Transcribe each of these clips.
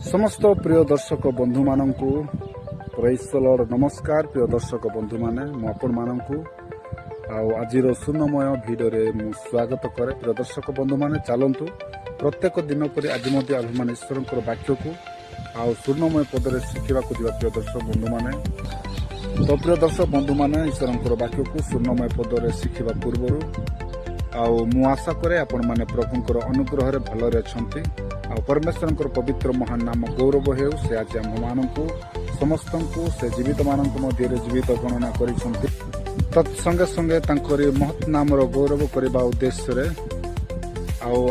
समस्त प्रिय दर्शक बंधु माननकु प्रेज द लॉर्ड नमस्कार। प्रिय दर्शक बंधु माने मु आपण माननकु आजिर सुनमय भिडियो रे मु स्वागत करे। प्रिय दर्शक बंधु माने चलंतु प्रत्येक दिन पर आज मध्य आम ईश्वर वाक्य को सुनमय पदरे शिखा दिवा। प्रिय दर्शक बंधु माने तो प्रिय दर्शक बंधु माने ईश्वर वाक्य को सुनमय पदरे शिखा पूर्व मु आशा करे आपण माने प्रभुंकर अनुग्रह रे भलरे अछंती परमेश्वर पवित्र महान नाम गौरव हेउ। से आज आम मानक समस्त से जीवित मान मध्य जीवित गणना करिसंती तत्संगे संगे तांकरी महत् नाम गौरव करने उद्देश्य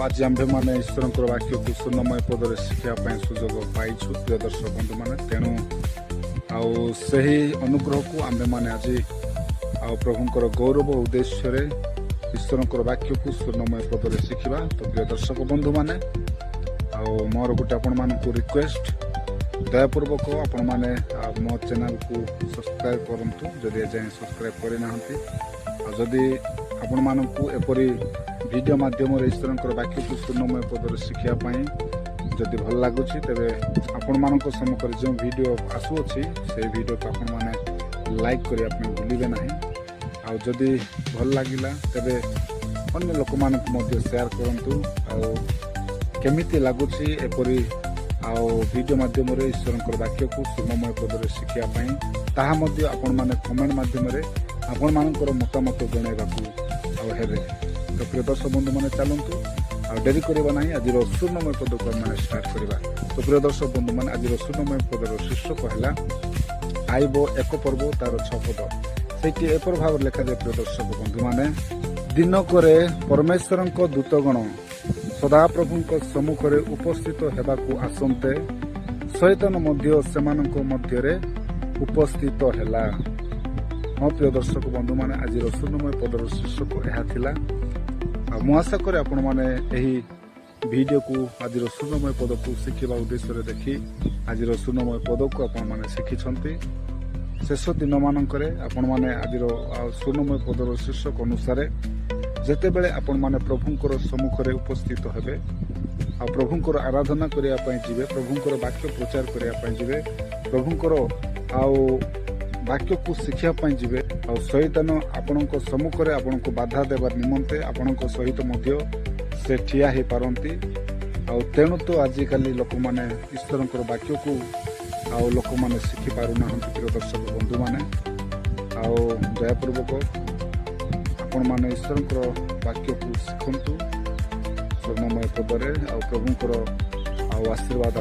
आज आम्भे मैंने ईश्वर वाक्य को सुनमय पदरे शिखापी सुजोग पाइछु। प्रिय दर्शक बंधु मैंने तेणु आही अनुग्रह को आम्भे मैंने आज प्रभुंकर गौरव उद्देश्य ईश्वर वाक्य को सुनमय पदरे शिखा। तो प्रिय दर्शक बंधु मैंने मोर गोटे आपण मानक रिक्वेस्ट दयापूर्वक आपण माने मो चैनल को सब्सक्राइब करंतु जदि जाय सब्सक्राइब करे नाहंती जदि आपण मानक एपरी वीडियो माध्यम रे ईश्वरंकर वाक्य को सुनमय पदर शिखिया पई जदि भल लागुछि तेबे आपण मानक सम्मुखरे जो वीडियो आसु अछि से वीडियो को आपण माने लाइक करिया पई भूलिबे नाही आ जदि भल लागिला तेबे अन्य लोक मानक मध्ये शेयर करंतु आ केमिति लागुछि एपरी वीडियो माध्यम रे ईश्वरंकर वाक्य को सुनमय पदरे शिखिया पई ताहा मध्ये आपण माने कमेंट माध्यम रे आपण मानकर मतामत जणाइबाकू हेबे। तो प्रिय दर्शक बंधु माने चलंतु डेरी करबा नाही आजिर सुनमय पद को माने स्टार्ट करबा। तो प्रिय दर्शक बंधु माने आजिर सुनमय पदर शीर्षक हला आइबो एक पर्व तार 6 पद सेठी एपर भाव लेखा जे। प्रिय दर्शक बंधु माने दिन करे परमेश्वरंक दूतगण सदाप्रभुंक सम्मुखरे उपस्थित हेबाकू आसन्ते शैतान मध्य सेमानंक मध्यरे उपस्थित हेला। हाँ प्रिय दर्शक बंधु माने आज सुनमय पदर शीर्षक यह थिला। मु आशा करे आपण माने एही वीडियो को आज सुनमय पद को शिखिबा उद्देश्य रे देखि आज सुनमय पद को आपण माने शिखिछंती। शेष दिन मानकरे आपण माने आज सुनमय पदर शीर्षक अनुसार जेतेबेले आपण माने प्रभुंकर सम्मुखरे उपस्थित हेबे आ प्रभुंकर आराधना करिया पई जिवे प्रभुंकर वाक्य प्रचार करिया पई जिवे प्रभुंकर वाक्य को शिखिया पई जिवे आ शैतान आपणक सम्मुखरे आपणक बाधा देबार निमंते आपणक सहित मध्य से ठिया हे पारंती आ तेणु तो आजिकाली लोक माने ईश्वरंकर वाक्य को लोक माने शिखि पारु नाहंती। प्रिय दर्शक बंधु माने दयापूर्वक आपण माने ईश्वरंकर वाक्य को शिखंतु सुनमय पदरे प्रभुंकर आशीर्वाद